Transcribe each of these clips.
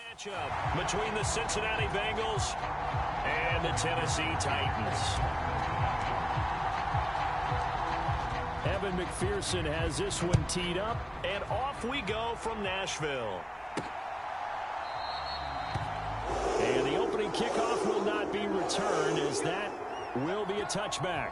Matchup between the Cincinnati Bengals and the Tennessee Titans. Evan McPherson has this one teed up, and off we go from Nashville. And the opening kickoff will not be returned, as that will be a touchback.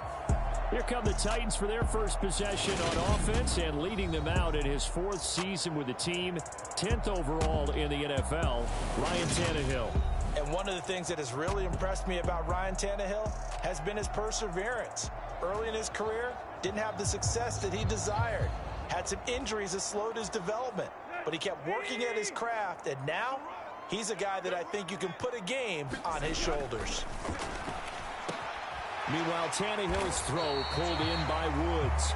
Here come the Titans for their first possession on offense, and leading them out in his 4th season with the team, 10th overall in the NFL, Ryan Tannehill. And one of the things that has really impressed me about Ryan Tannehill has been his perseverance. Early in his career, didn't have the success that he desired. Had some injuries that slowed his development, but he kept working at his craft, and now he's a guy that I think you can put a game on his shoulders. Meanwhile, Tannehill's throw pulled in by Woods.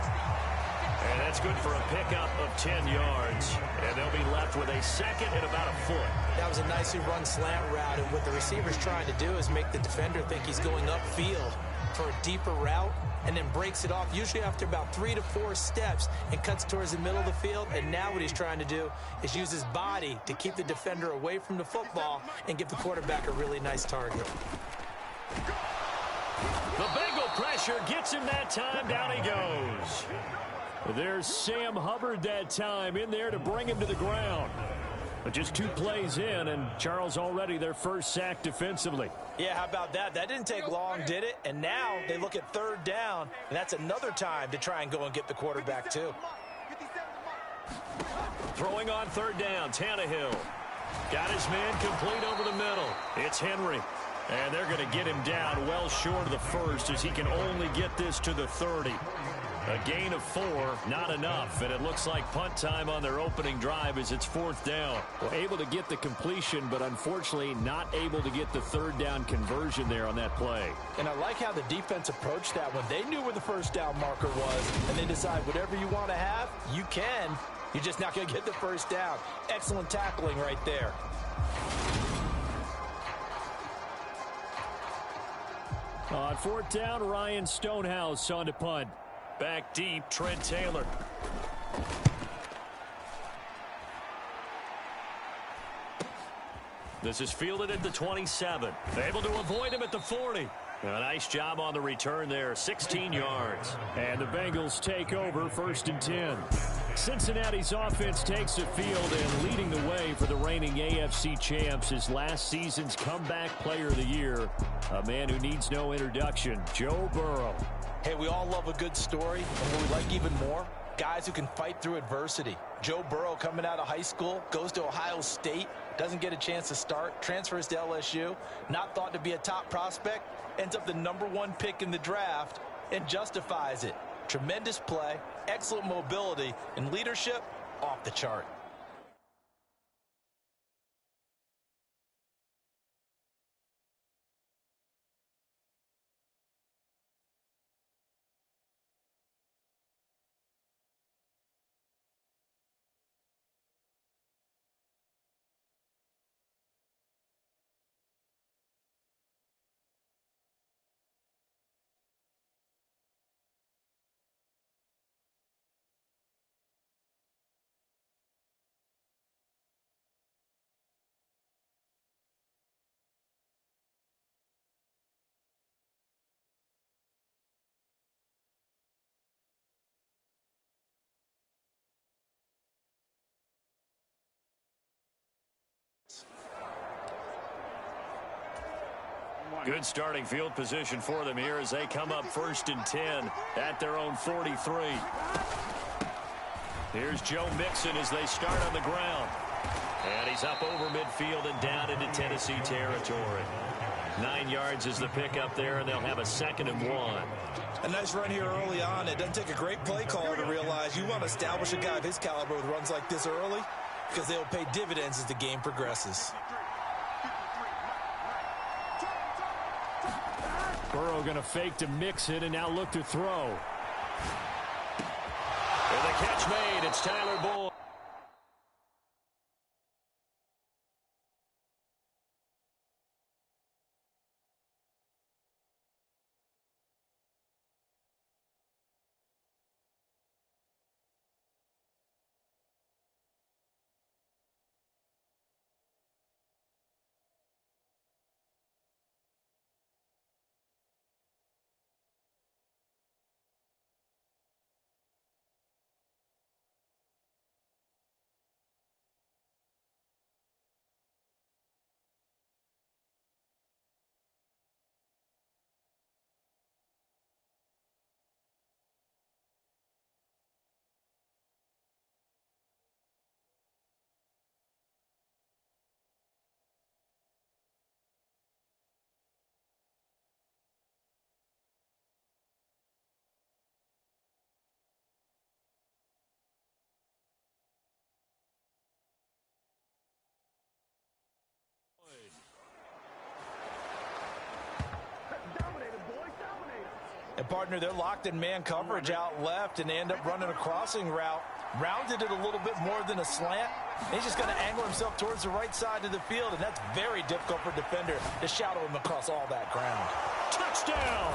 And that's good for a pickup of 10 yards. And they'll be left with a second and about a foot. That was a nicely run slant route, and what the receiver's trying to do is make the defender think he's going upfield for a deeper route, and then breaks it off, usually after about 3 to 4 steps, and cuts towards the middle of the field. And now what he's trying to do is use his body to keep the defender away from the football and give the quarterback a really nice target. The Bengal pressure gets him that time. Down he goes. There's Sam Hubbard that time in there to bring him to the ground. But just 2 plays in, and Charles already their first sack defensively. Yeah, how about that? That didn't take long, did it? And now they look at 3rd down, and that's another time to try and go and get the quarterback too. Throwing on 3rd down, Tannehill. Got his man complete over the middle. It's Henry. And they're going to get him down well short of the first, as he can only get this to the 30. A gain of 4, not enough, and it looks like punt time on their opening drive as it's 4th down. Well, able to get the completion, but unfortunately not able to get the 3rd down conversion there on that play. And I like how the defense approached that one. They knew where the 1st down marker was, and they decide whatever you want to have, you can. You're just not going to get the 1st down. Excellent tackling right there. On 4th down, Ryan Stonehouse on to punt. Back deep, Trent Taylor. This is fielded at the 27. Able to avoid him at the 40. A nice job on the return there, 16 yards. And the Bengals take over 1st and 10. Cincinnati's offense takes the field, and leading the way for the reigning AFC champs is last season's comeback player of the year, a man who needs no introduction, Joe Burrow. Hey, we all love a good story, and what we like even more, guys who can fight through adversity. Joe Burrow coming out of high school, goes to Ohio State, doesn't get a chance to start, transfers to LSU, not thought to be a top prospect, ends up the #1 pick in the draft, and justifies it. Tremendous play, excellent mobility, and leadership off the chart. Good starting field position for them here as they come up 1st and 10 at their own 43. Here's Joe Mixon as they start on the ground. And he's up over midfield and down into Tennessee territory. 9 yards is the pickup there, and they'll have a 2nd and 1. A nice run here early on. It doesn't take a great play caller to realize you want to establish a guy of his caliber with runs like this early, because they'll pay dividends as the game progresses. Burrow going to fake to Mixon and now look to throw. And the catch made. It's Tyler Boyd. And, partner, they're locked in man coverage out left, and they end up running a crossing route. Rounded it a little bit more than a slant. He's just going to angle himself towards the right side of the field, and that's very difficult for a defender to shadow him across all that ground. Touchdown!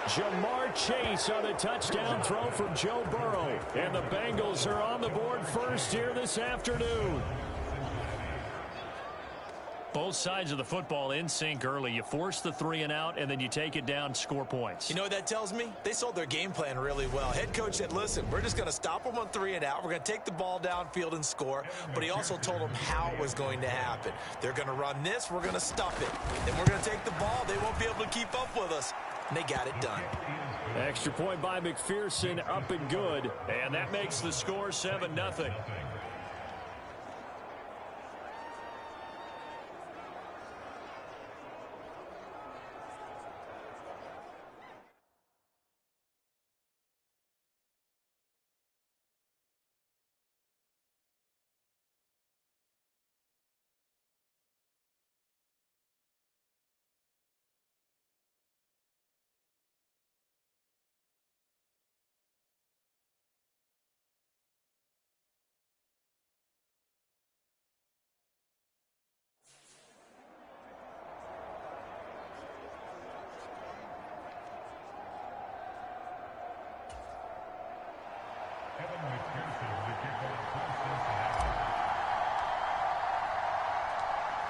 Jamar Chase on the touchdown throw from Joe Burrow. And the Bengals are on the board first here this afternoon. Both sides of the football in sync early. You force the 3 and out, and then you take it down, score points. You know what that tells me? They sold their game plan really well. Head coach said, listen, we're just going to stop them on 3 and out. We're going to take the ball downfield and score. But he also told them how it was going to happen. They're going to run this. We're going to stuff it. Then we're going to take the ball. They won't be able to keep up with us. And they got it done. Extra point by McPherson, up and good. And that makes the score 7-0.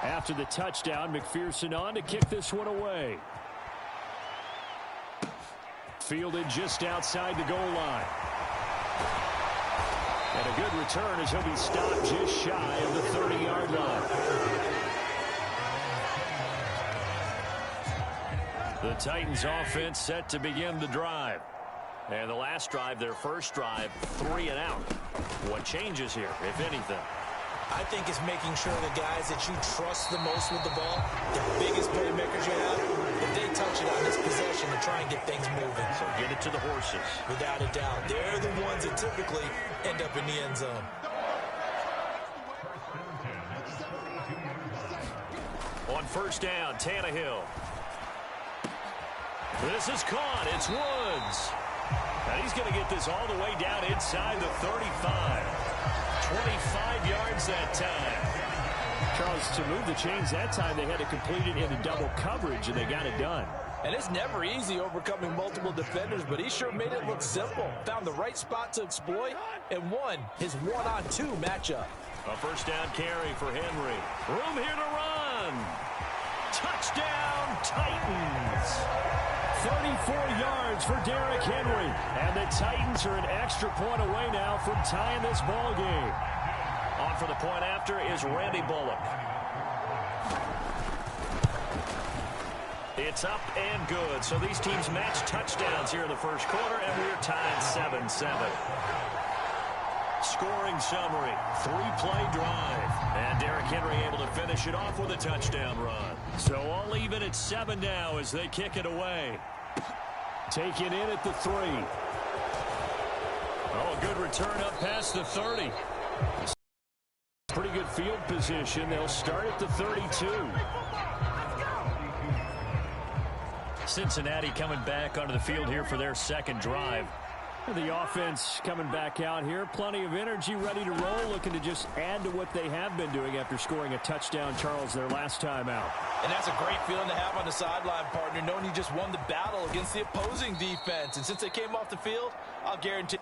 After the touchdown, McPherson on to kick this one away. Fielded just outside the goal line. And a good return as he'll be stopped just shy of the 30-yard line. The Titans offense set to begin the drive. And the last drive, their first drive, 3 and out. What changes here, if anything? I think it's making sure the guys that you trust the most with the ball, the biggest playmakers you have, if they touch it on this possession to try and get things moving. So get it to the horses. Without a doubt. They're the ones that typically end up in the end zone. On first down, Tannehill. This is caught. It's Woods. And he's going to get this all the way down inside the 35. 25 yards that time. Charles, to move the chains that time, they had to complete it into double coverage, and they got it done. And it's never easy overcoming multiple defenders, but he sure made it look simple. Found the right spot to exploit and won his 1-on-2 matchup. A first down carry for Henry. Room here to run. Touchdown, Titans. 34 yards for Derrick Henry. And the Titans are an extra point away now from tying this ball game. On for the point after is Randy Bullock. It's up and good. So these teams match touchdowns here in the first quarter, and we're tied 7-7. Scoring summary, 3-play drive. And Derrick Henry able to finish it off with a touchdown run. So all even at 7 now as they kick it away. Taken in at the 3. Oh, a good return up past the 30. Pretty good field position. They'll start at the 32. Cincinnati coming back onto the field here for their second drive. The offense coming back out here. Plenty of energy, ready to roll, looking to just add to what they have been doing after scoring a touchdown, Charles, their last time out. And that's a great feeling to have on the sideline, partner, knowing you just won the battle against the opposing defense. And since they came off the field, I'll guarantee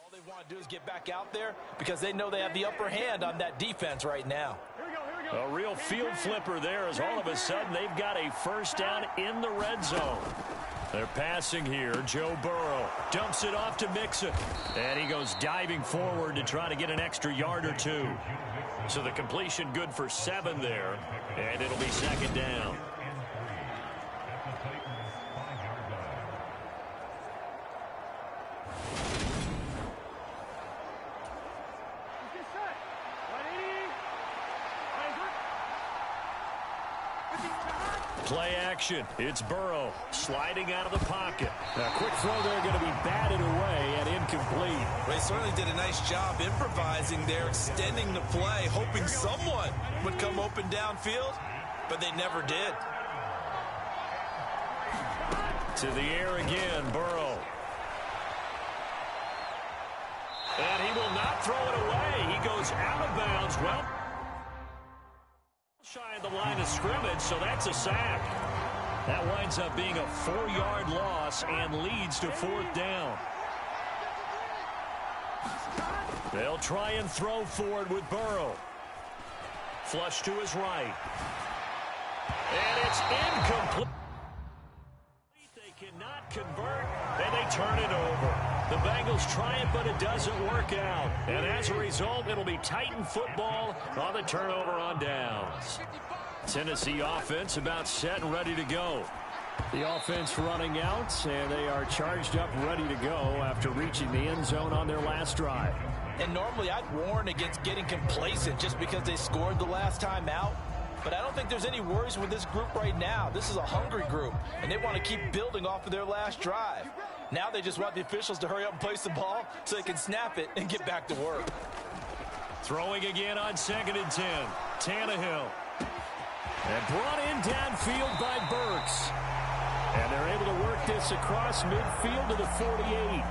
all they want to do is get back out there because they know they have the upper hand on that defense right now. A real field flipper there as all of a sudden they've got a first down in the red zone. They're passing here. Joe Burrow dumps it off to Mixon. And he goes diving forward to try to get an extra yard or two. So the completion good for 7 there. And it'll be second down. Play action. It's Burrow sliding out of the pocket. A quick throw there going to be batted away and incomplete. They certainly did a nice job improvising there, extending the play, hoping someone would come open downfield, but they never did. To the air again, Burrow. And he will not throw it away. He goes out of bounds. Well, shy of the line of scrimmage, so that's a sack. That winds up being a 4-yard loss and leads to 4th down. They'll try and throw for it with Burrow. Flush to his right. And it's incomplete. They cannot convert, and they turn it over. The Bengals try it, but it doesn't work out. And as a result, it'll be Titan football on the turnover on downs. Tennessee offense about set and ready to go. The offense running out, and they are charged up, ready to go after reaching the end zone on their last drive. And normally I'd warn against getting complacent just because they scored the last time out. But I don't think there's any worries with this group right now. This is a hungry group, and they want to keep building off of their last drive. Now they just want the officials to hurry up and place the ball so they can snap it and get back to work. Throwing again on 2nd and 10. Tannehill. And brought in downfield by Burks. And they're able to work this across midfield to the 48.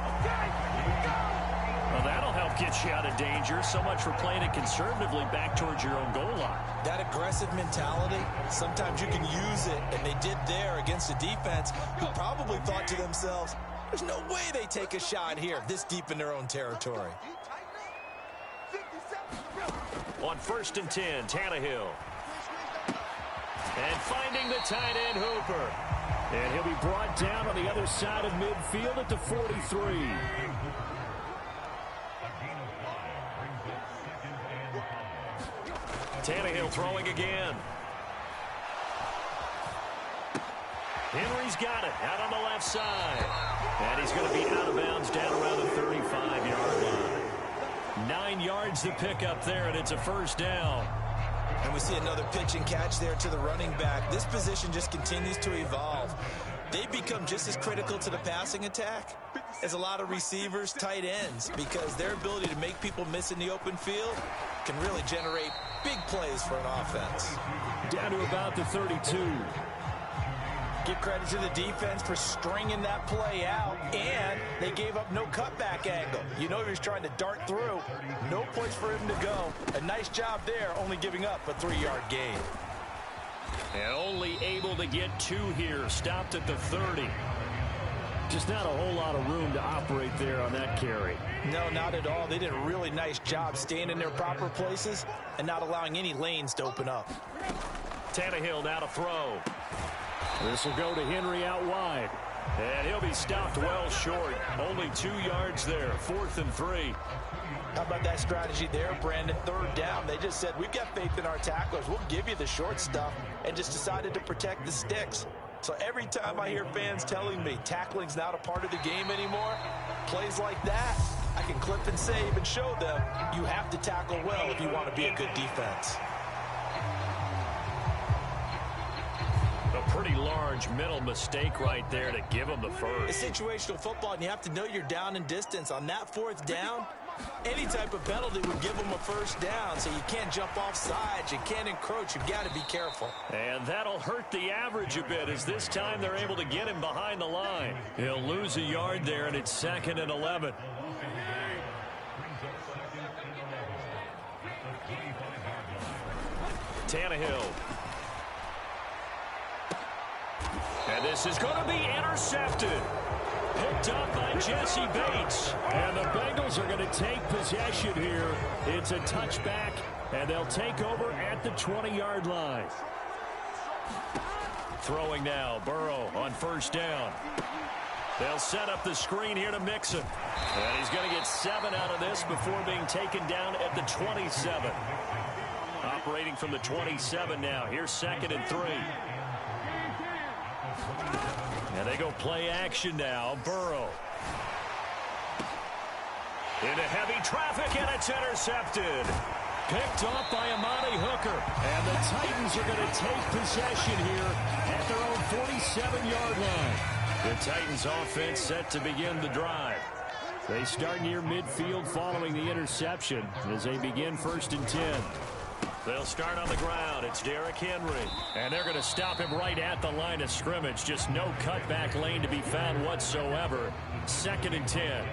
Well, that'll help get you out of danger. So much for playing it conservatively back towards your own goal line. That aggressive mentality, sometimes you can use it, and they did there against a defense who probably thought to themselves, there's no way they take a shot here this deep in their own territory. On 1st and 10, Tannehill. And finding the tight end, Hooper. And he'll be brought down on the other side of midfield at the 43. Tannehill throwing again. Henry's got it out on the left side. And he's going to be out of bounds down around the 35-yard line. 9 yards to pick up there, and it's a 1st down. And we see another pitch and catch there to the running back. This position just continues to evolve. They become just as critical to the passing attack as a lot of receivers, tight ends, because their ability to make people miss in the open field can really generate big plays for an offense. Down to about the 32. Give credit to the defense for stringing that play out, and they gave up no cutback angle. You know he was trying to dart through. No place for him to go. A nice job there, only giving up a 3-yard gain. And only able to get 2 here. Stopped at the 30. Just not a whole lot of room to operate there on that carry. No, not at all. They did a really nice job staying in their proper places and not allowing any lanes to open up. Tannehill now to throw. This will go to Henry out wide. And he'll be stopped well short. Only 2 yards there. 4th and 3. How about that strategy there, Brandon? 3rd down. They just said, we've got faith in our tacklers. We'll give you the short stuff, and just decided to protect the sticks. So every time I hear fans telling me tackling's not a part of the game anymore, plays like that, I can clip and save and show them you have to tackle well if you want to be a good defense. A pretty large mental mistake right there to give them the first. It's situational football, and you have to know you're down in distance. On that 4th down, any type of penalty would give them a 1st down, so you can't jump off sides, you can't encroach, you've got to be careful. And that'll hurt the average a bit, as this time they're able to get him behind the line. He'll lose a yard there, and it's 2nd and 11. Tannehill. And this is going to be intercepted. Picked up by Jesse Bates. And the Bengals are going to take possession here. It's a touchback, and they'll take over at the 20-yard line. Throwing now, Burrow on 1st down. They'll set up the screen here to Mixon. And he's going to get 7 out of this before being taken down at the 27. Operating from the 27 now. Here's 2nd and 3. And they go play action now. Burrow. Into heavy traffic, and it's intercepted. Picked off by Amani Hooker. And the Titans are going to take possession here at their own 47-yard line. The Titans offense set to begin the drive. They start near midfield following the interception as they begin 1st and 10. They'll start on the ground. It's Derrick Henry. And they're going to stop him right at the line of scrimmage. Just no cutback lane to be found whatsoever. 2nd and 10.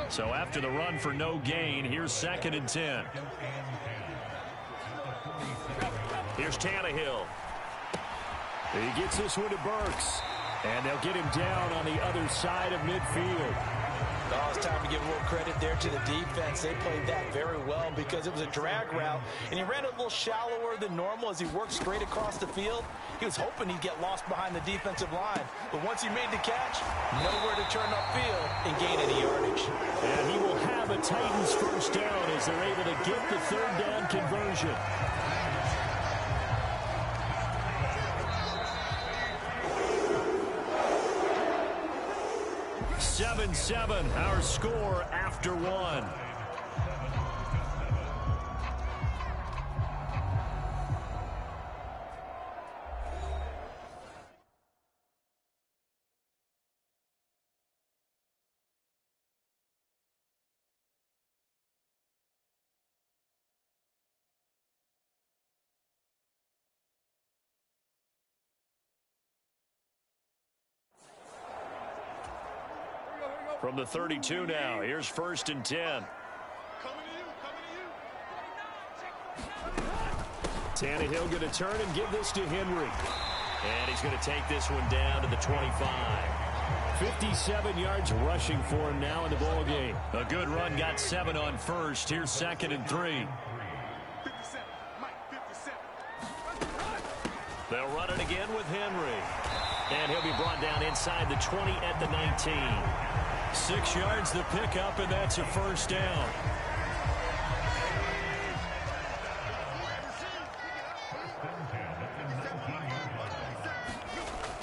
So after the run for no gain, here's 2nd and 10. Here's Tannehill. He gets this one to Burks. And they'll get him down on the other side of midfield. Oh, it's time to give a little credit there to the defense. They played that very well because it was a drag route, and he ran a little shallower than normal as he worked straight across the field. He was hoping he'd get lost behind the defensive line, but once he made the catch, nowhere to turn upfield and gain any yardage. And he will have a Titans first down as they're able to get the 3rd down conversion. 7-7, our score after 1. From the 32 now, here's 1st and 10. Tannehill going to turn and give this to Henry. And he's going to take this one down to the 25. 57 yards rushing for him now in the ball game. A good run, got 7 on first. Here's 2nd and 3. They'll run it again with Henry. And he'll be brought down inside the 20 at the 19. 6 yards the pickup, and that's a first down.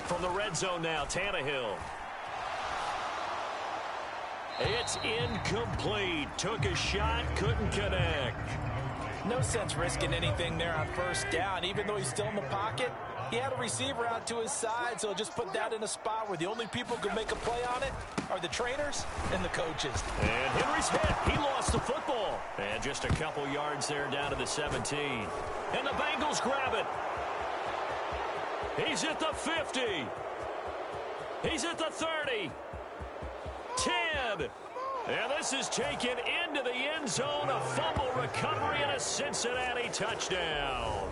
From the red zone now, Tannehill. It's incomplete. Took a shot, couldn't connect. No sense risking anything there on 1st down. Even though he's still in the pocket, he had a receiver out to his side, so just put that in a spot where the only people who can make a play on it are the trainers and the coaches. And Henry's hit. He lost the football. And just a couple yards there down to the 17. And the Bengals grab it. He's at the 50. He's at the 30. 10. And this is taken into the end zone. A fumble recovery and a Cincinnati touchdown.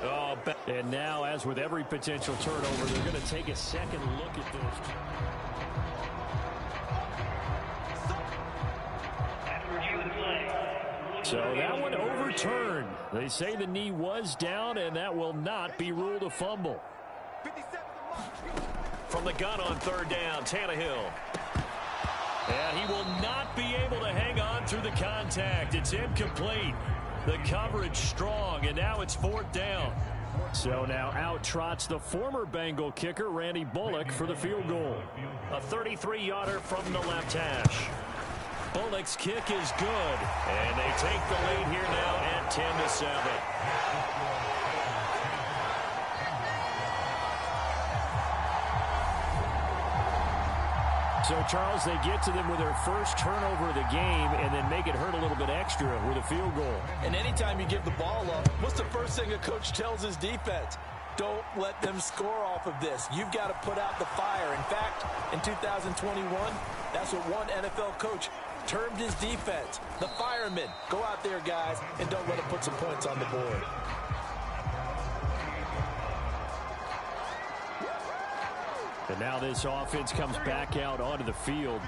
Oh, and now, as with every potential turnover, they're going to take a second look at this. So that one overturned. They say the knee was down, and that will not be ruled a fumble. From the gun on 3rd down, Tannehill. And he will not be able to hang on through the contact. It's incomplete. The coverage strong, and now it's 4th down. So now out trots the former Bengal kicker, Randy Bullock, for the field goal. A 33-yarder from the left hash. Bullock's kick is good, and they take the lead here now at 10-7. So, Charles, they get to them with their first turnover of the game and then make it hurt a little bit extra with a field goal. And anytime you give the ball up, what's the first thing a coach tells his defense? Don't let them score off of this. You've got to put out the fire. In fact, in 2021, that's what one NFL coach termed his defense. The firemen. Go out there, guys, and don't let them put some points on the board. And now this offense comes back out onto the field.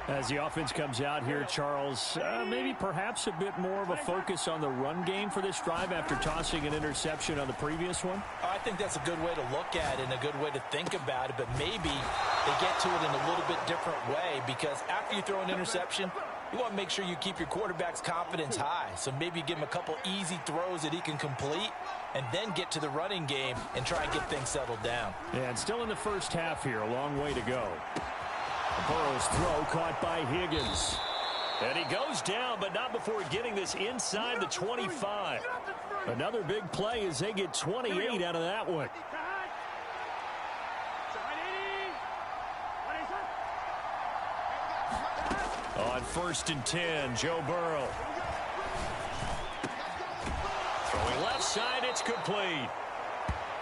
As the offense comes out here, Charles, maybe perhaps a bit more of a focus on the run game for this drive after tossing an interception on the previous one? I think that's a good way to look at it and a good way to think about it, but maybe they get to it in a little bit different way, because after you throw an interception, you want to make sure you keep your quarterback's confidence high. So maybe give him a couple easy throws that he can complete and then get to the running game and try and get things settled down. Yeah, and still in the first half here, a long way to go. Burrow's throw caught by Higgins. And he goes down, but not before getting this inside the 25. Another big play as they get 28 out of that one. On 1st and 10, Joe Burrow. Throwing left side, it's complete.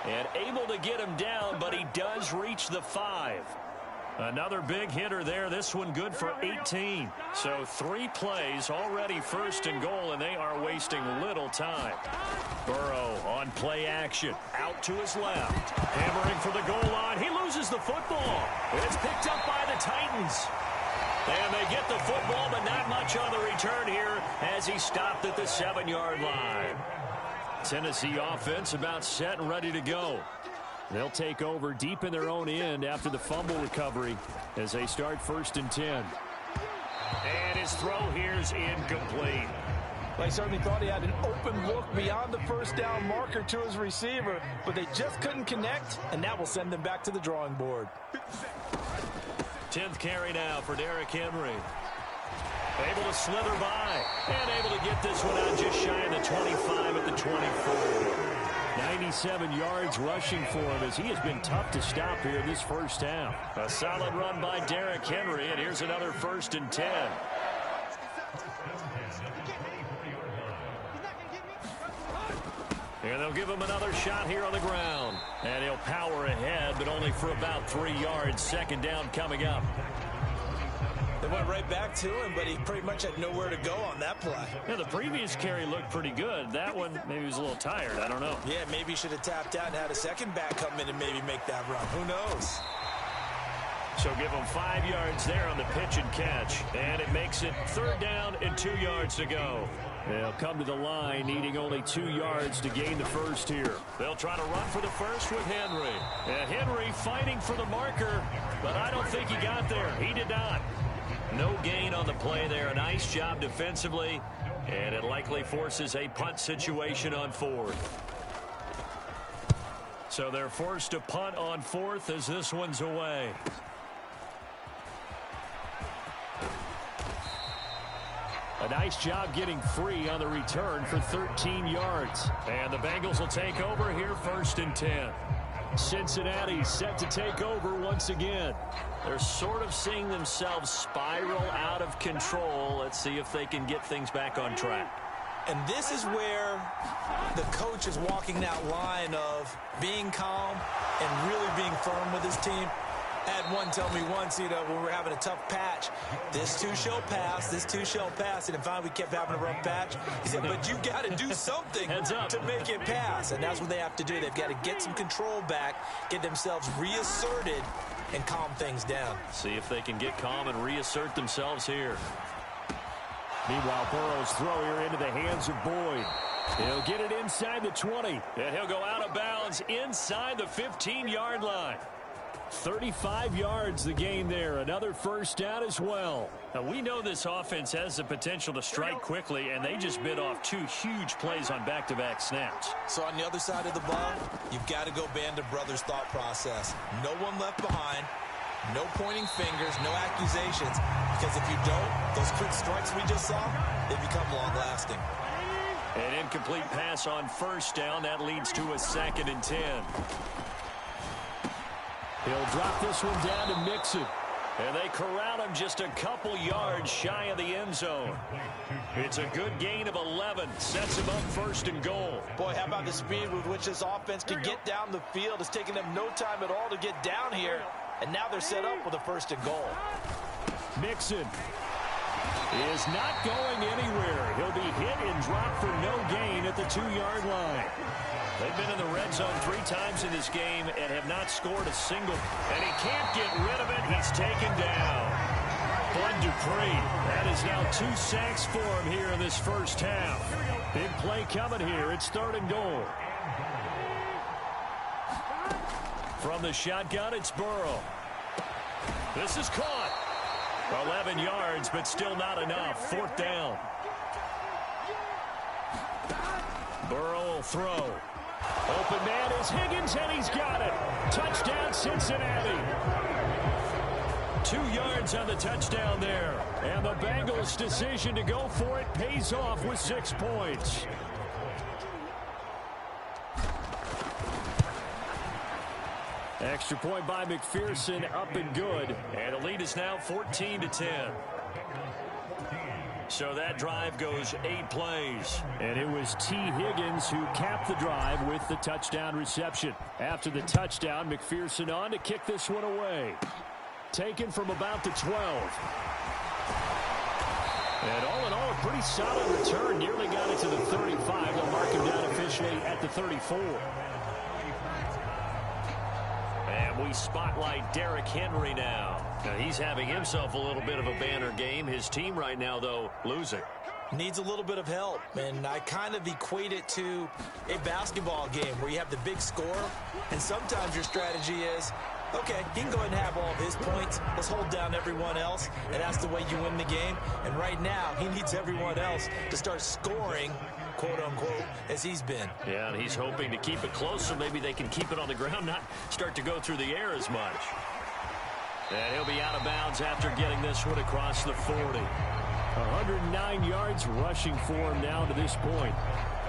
And able to get him down, but he does reach the 5. Another big hitter there. This one good for 18. So 3 plays already 1st and goal, and they are wasting little time. Burrow on play action. Out to his left. Hammering for the goal line. He loses the football. It's picked up by the Titans. And they get the football, but not much on the return here as he stopped at the 7-yard line. Tennessee offense about set and ready to go. They'll take over deep in their own end after the fumble recovery as they start 1st and 10. And his throw here is incomplete. They certainly thought he had an open look beyond the 1st down marker to his receiver, but they just couldn't connect, and that will send them back to the drawing board. 10th carry now for Derrick Henry. Able to slither by and able to get this one out just shy of the 25 at the 24. 97 yards rushing for him as he has been tough to stop here in this first half. A solid run by Derrick Henry, and here's another 1st and 10. And they'll give him another shot here on the ground. And he'll power ahead, but only for about 3 yards. 2nd down coming up. They went right back to him, but he pretty much had nowhere to go on that play. Yeah, the previous carry looked pretty good. That one, maybe he was a little tired. I don't know. Yeah, maybe he should have tapped out and had a second back come in and maybe make that run. Who knows? So give him 5 yards there on the pitch and catch. And it makes it 3rd down and 2 yards to go. They'll come to the line needing only 2 yards to gain the first here. They'll try to run for the first with Henry. And Henry fighting for the marker, but I don't think he got there. He did not. No gain on the play there. A nice job defensively, and it likely forces a punt situation on 4th. So they're forced to punt on 4th as this one's away. A nice job getting free on the return for 13 yards. And the Bengals will take over here 1st and 10. Cincinnati set to take over once again. They're sort of seeing themselves spiral out of control. Let's see if they can get things back on track. And this is where the coach is walking that line of being calm and really being firm with his team. I had one tell me once, when we were having a tough patch, this too shall pass, this too shall pass. And finally, we kept having a rough patch. He said, but you got to do something to make it pass. And that's what they have to do. They've got to get some control back, get themselves reasserted, and calm things down. See if they can get calm and reassert themselves here. Meanwhile, Burrow's throw here into the hands of Boyd. He'll get it inside the 20. And he'll go out of bounds inside the 15-yard line. 35 yards the gain there. Another first down as well. Now, we know this offense has the potential to strike quickly, and they just bit off 2 huge plays on back-to-back snaps. So on the other side of the ball, you've got to go Band of Brothers thought process. No one left behind. No pointing fingers, no accusations. Because if you don't, those quick strikes we just saw, they become long-lasting. An incomplete pass on 1st down. That leads to a 2nd and 10. He'll drop this one down to Mixon. And they corral him just a couple yards shy of the end zone. It's a good gain of 11. Sets him up 1st and goal. Boy, how about the speed with which this offense can get down the field? It's taken them no time at all to get down here. And now they're set up with a 1st and goal. Mixon is not going anywhere. He'll be hit and dropped for no gain at the 2-yard line. They've been in the red zone 3 times in this game and have not scored a single. And he can't get rid of it. He's taken down. Bud Dupree. That is now 2 sacks for him here in this first half. Big play coming here. It's 3rd and goal. From the shotgun, it's Burrow. This is caught. 11 yards, but still not enough. 4th down. Burrow will throw. Open man is Higgins, and he's got it. Touchdown, Cincinnati. 2 yards on the touchdown there. And the Bengals' decision to go for it pays off with 6 points. Extra point by McPherson, up and good. And the lead is now 14-10. So that drive goes 8 plays. And it was T. Higgins who capped the drive with the touchdown reception. After the touchdown, McPherson on to kick this one away. Taken from about the 12. And all in all, a pretty solid return. Nearly got it to the 35. They'll mark him down officially at the 34. And we spotlight Derrick Henry now. Now, he's having himself a little bit of a banner game. His team right now, though, losing. Needs a little bit of help, and I kind of equate it to a basketball game where you have the big score, and sometimes your strategy is, okay, he can go ahead and have all of his points. Let's hold down everyone else, and that's the way you win the game. And right now, he needs everyone else to start scoring, quote-unquote, as he's been. Yeah, and he's hoping to keep it close so maybe they can keep it on the ground, not start to go through the air as much. And he'll be out of bounds after getting this one across the 40. 109 yards rushing for him now to this point.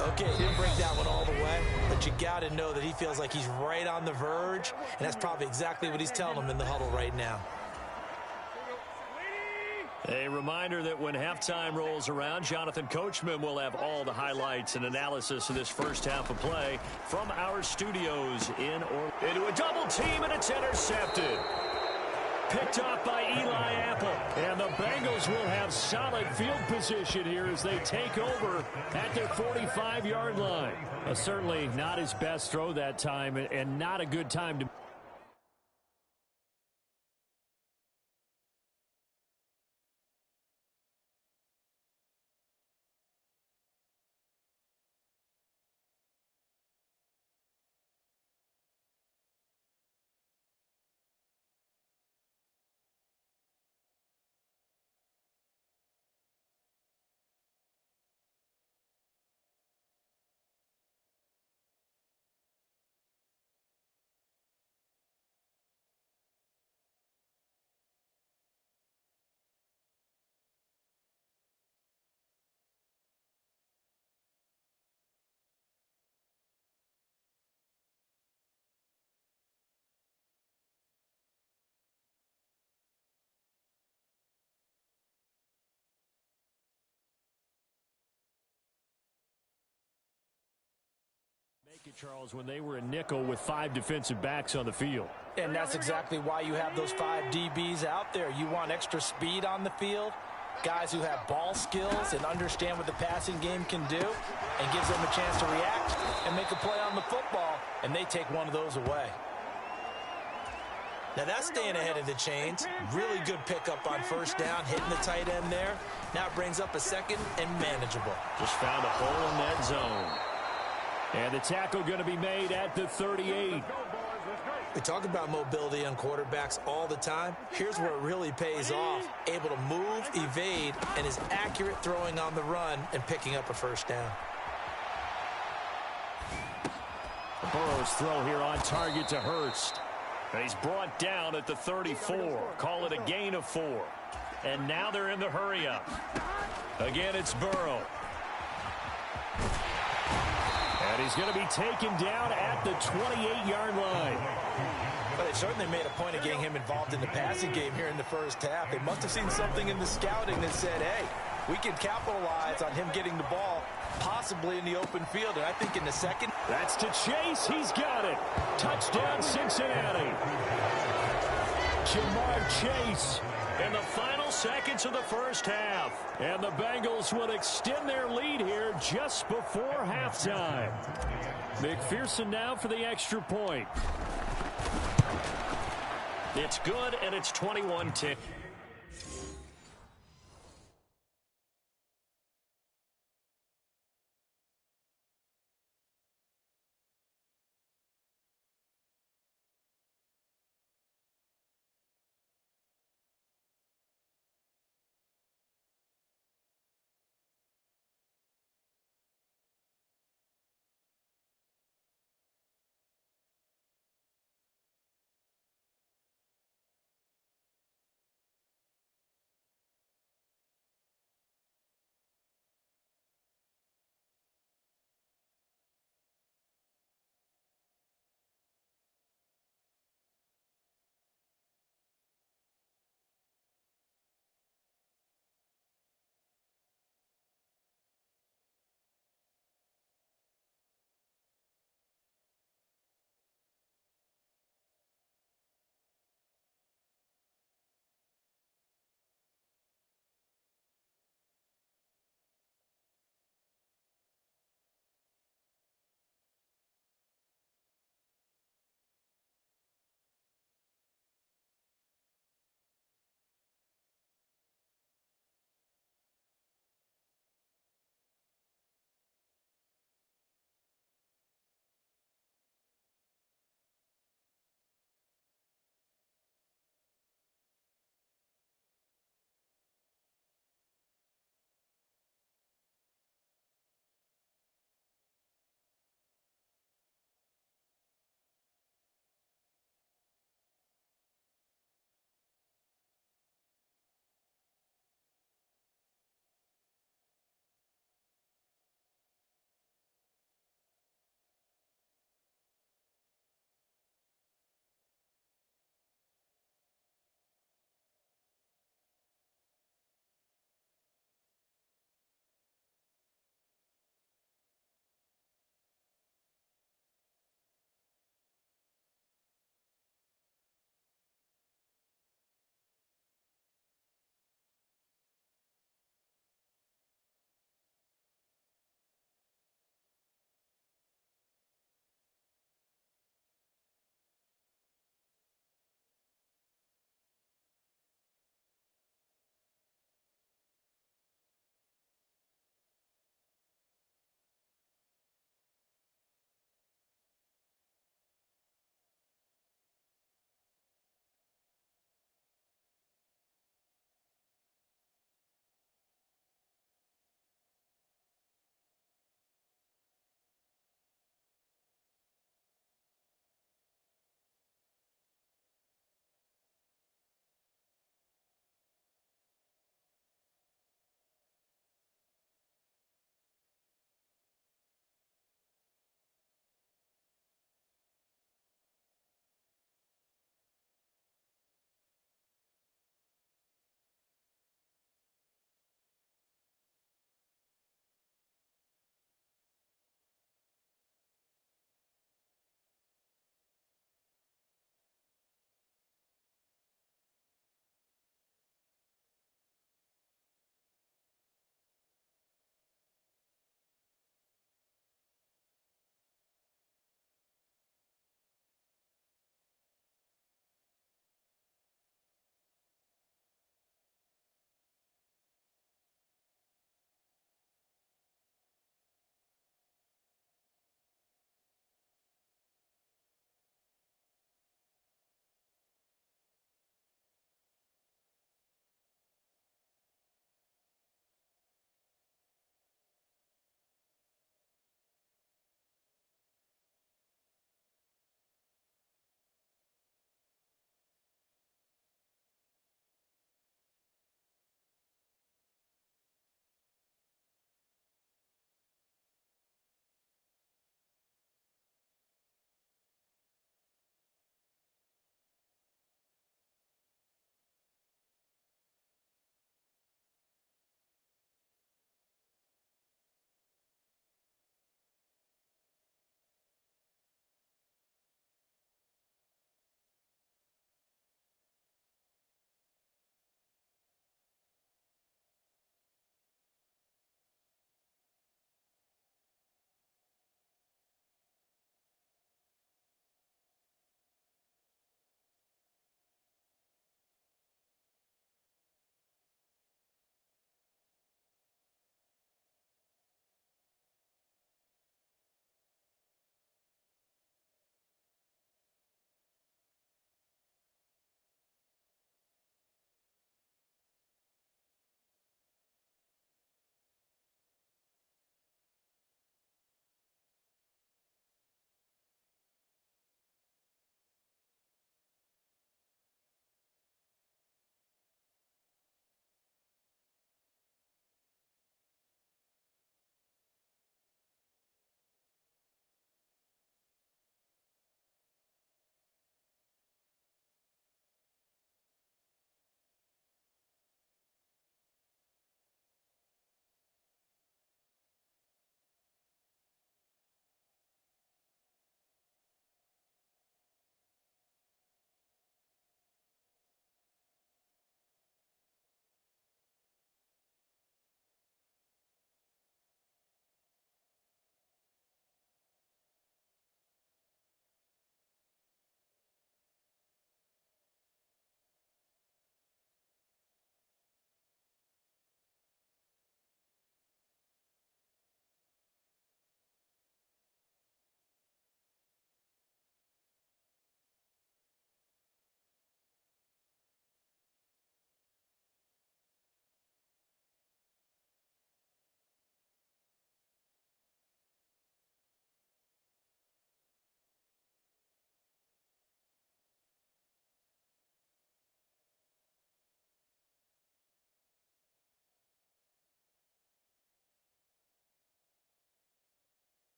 Okay, didn't break that one all the way, but you got to know that he feels like he's right on the verge, and that's probably exactly what he's telling him in the huddle right now. A reminder that when halftime rolls around, Jonathan Coachman will have all the highlights and analysis of this first half of play from our studios in Orlando. Into a double team, and it's intercepted. Picked off by Eli Apple. And the Bengals will have solid field position here as they take over at their 45-yard line. Certainly not his best throw that time, and not a good time to... Charles, when they were a nickel with 5 defensive backs on the field. And that's exactly why you have those 5 DBs out there. You want extra speed on the field, guys who have ball skills and understand what the passing game can do, and gives them a chance to react and make a play on the football, and they take one of those away. Now that's staying ahead of the chains. Really good pickup on first down, hitting the tight end there. Now it brings up a second and manageable. Just found a hole in that zone. And the tackle going to be made at the 38. We talk about mobility on quarterbacks all the time. Here's where it really pays off. Able to move, evade, and is accurate throwing on the run and picking up a first down. Burrow's throw here on target to Hurst. And he's brought down at the 34. Call it a gain of 4. And now they're in the hurry-up. Again, it's Burrow. And he's going to be taken down at the 28-yard line. But they certainly made a point of getting him involved in the passing game here in the first half. They must have seen something in the scouting that said, hey, we can capitalize on him getting the ball, possibly in the open field. And I think in the second. That's to Chase. He's got it. Touchdown, Cincinnati. Jamar Chase. In the final seconds of the first half. And the Bengals will extend their lead here just before halftime. McPherson now for the extra point. It's good, and it's 21-10.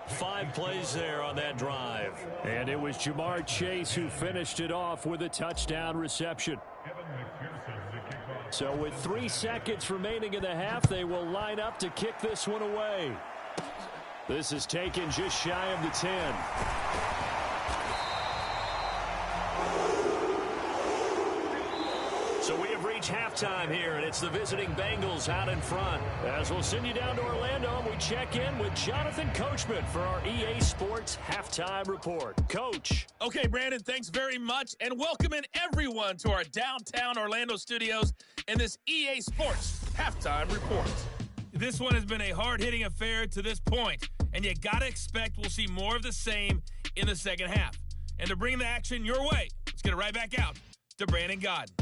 5 plays there on that drive. And it was Jamar Chase who finished it off with a touchdown reception. So with 3 seconds remaining in the half, they will line up to kick this one away. This is taken just shy of the 10. So we have reached halftime here, and it's the visiting Bengals out in front. As we'll send you down to Orlando, and we check in with Jonathan Coachman for our EA Sports Halftime Report. Coach. Okay, Brandon, thanks very much, and welcome in everyone to our downtown Orlando studios in this EA Sports Halftime Report. This one has been a hard-hitting affair to this point, and you got to expect we'll see more of the same in the second half. And to bring the action your way, let's get it right back out to Brandon Godden.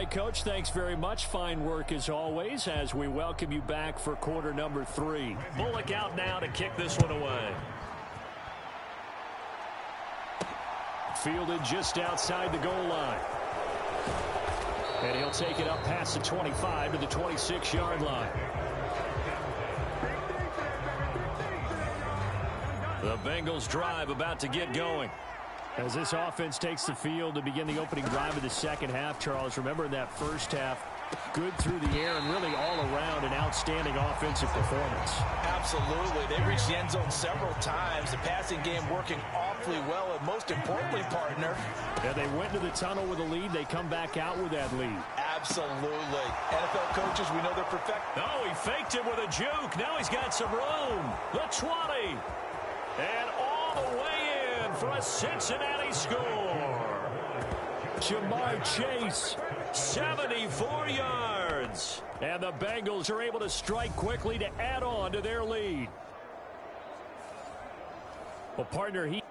Coach, thanks very much. Fine work as always as we welcome you back for quarter number 3. Bullock out now to kick this one away. Fielded just outside the goal line. And he'll take it up past the 25 to the 26-yard line. The Bengals drive about to get going. As this offense takes the field to begin the opening drive of the second half, Charles, remember in that first half, good through the air and really all around an outstanding offensive performance. Absolutely. They reached the end zone several times. The passing game working awfully well, and most importantly, partner. Yeah, they went to the tunnel with a lead. They come back out with that lead. Absolutely. NFL coaches, we know they're perfect. Oh, he faked it with a juke. Now he's got some room. The 20. And all the way in for a Cincinnati score. Jamar Chase, 74 yards. And the Bengals are able to strike quickly to add on to their lead. Well, partner, he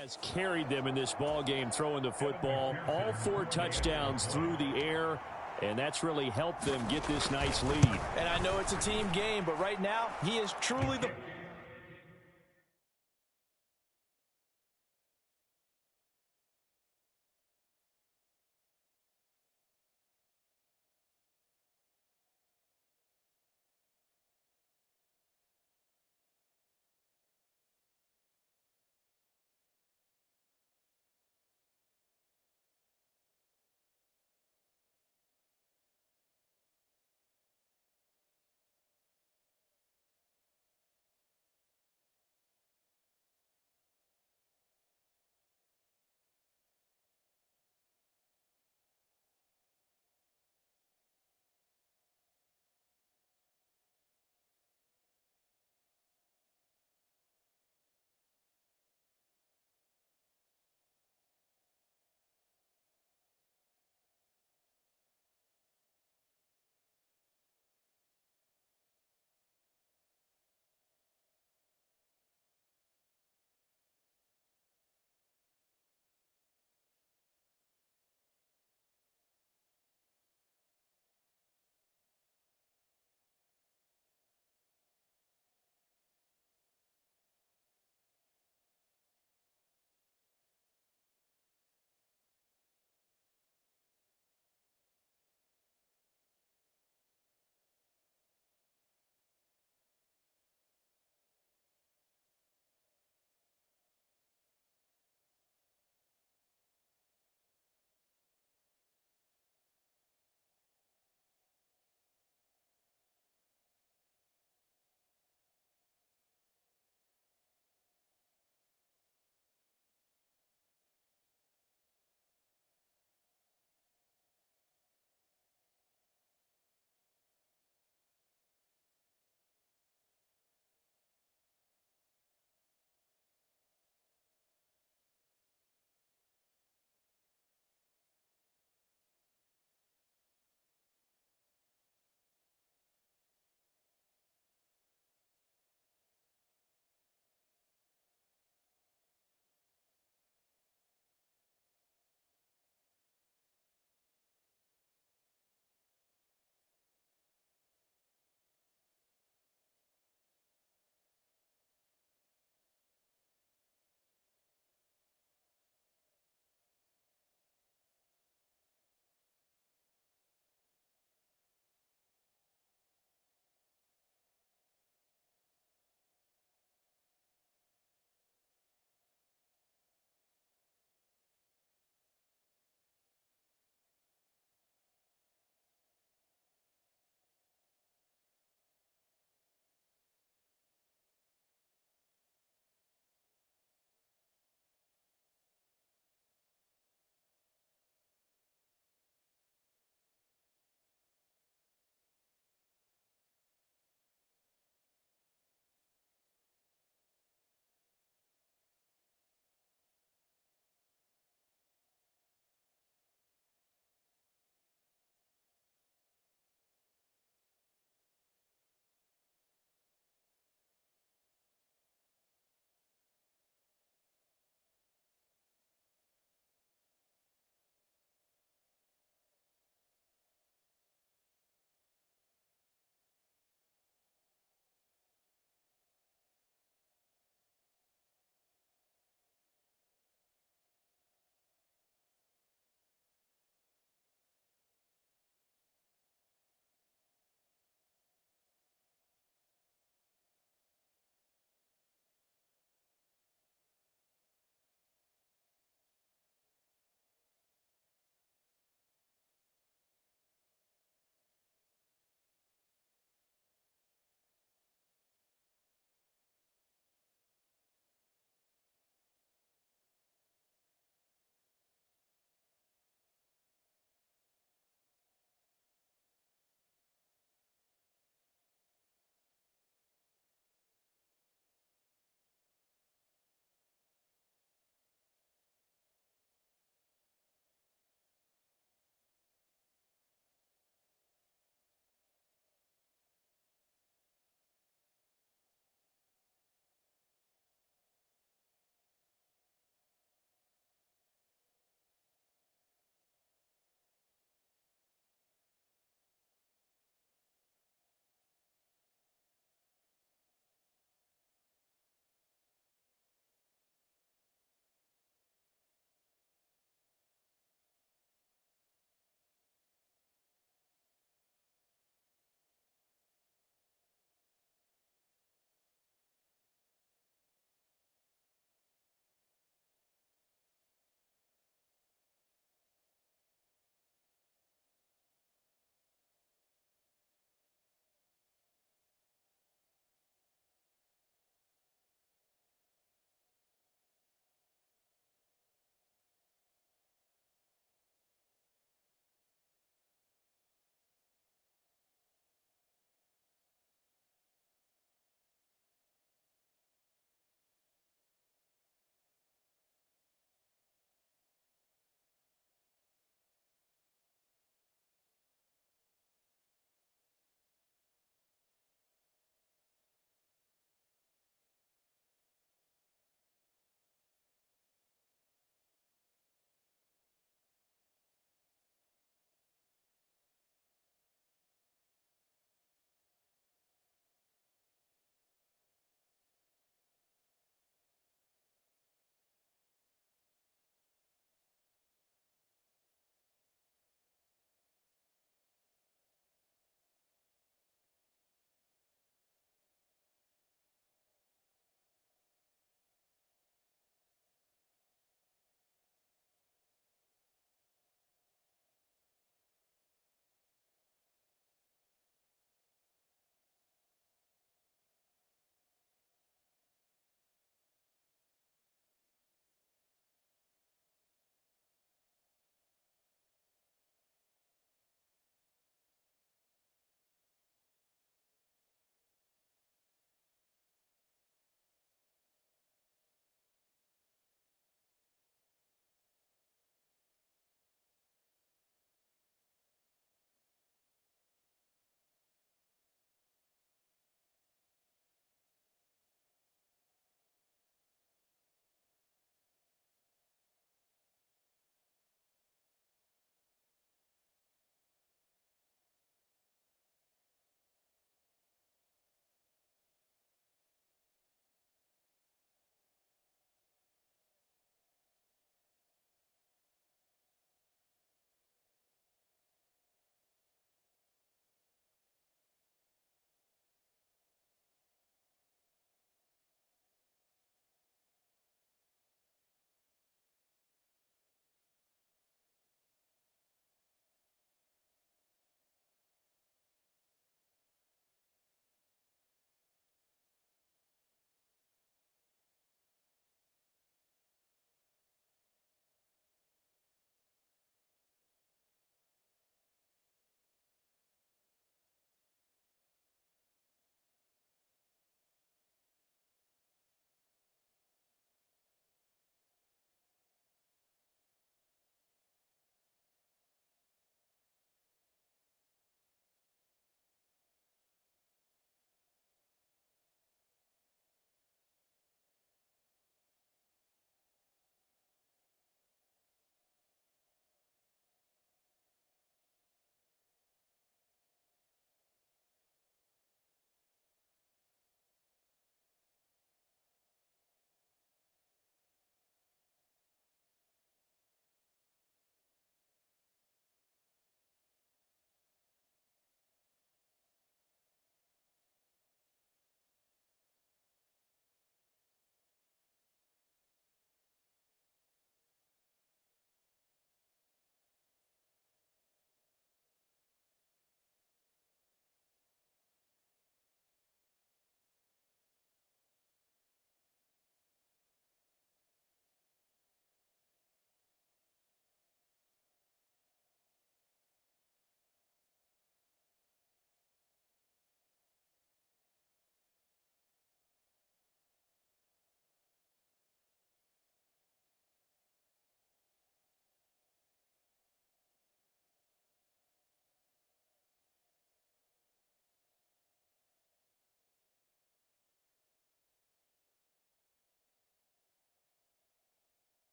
has carried them in this ball game throwing the football. All 4 touchdowns through the air, and that's really helped them get this nice lead. And I know it's a team game, but right now he is truly the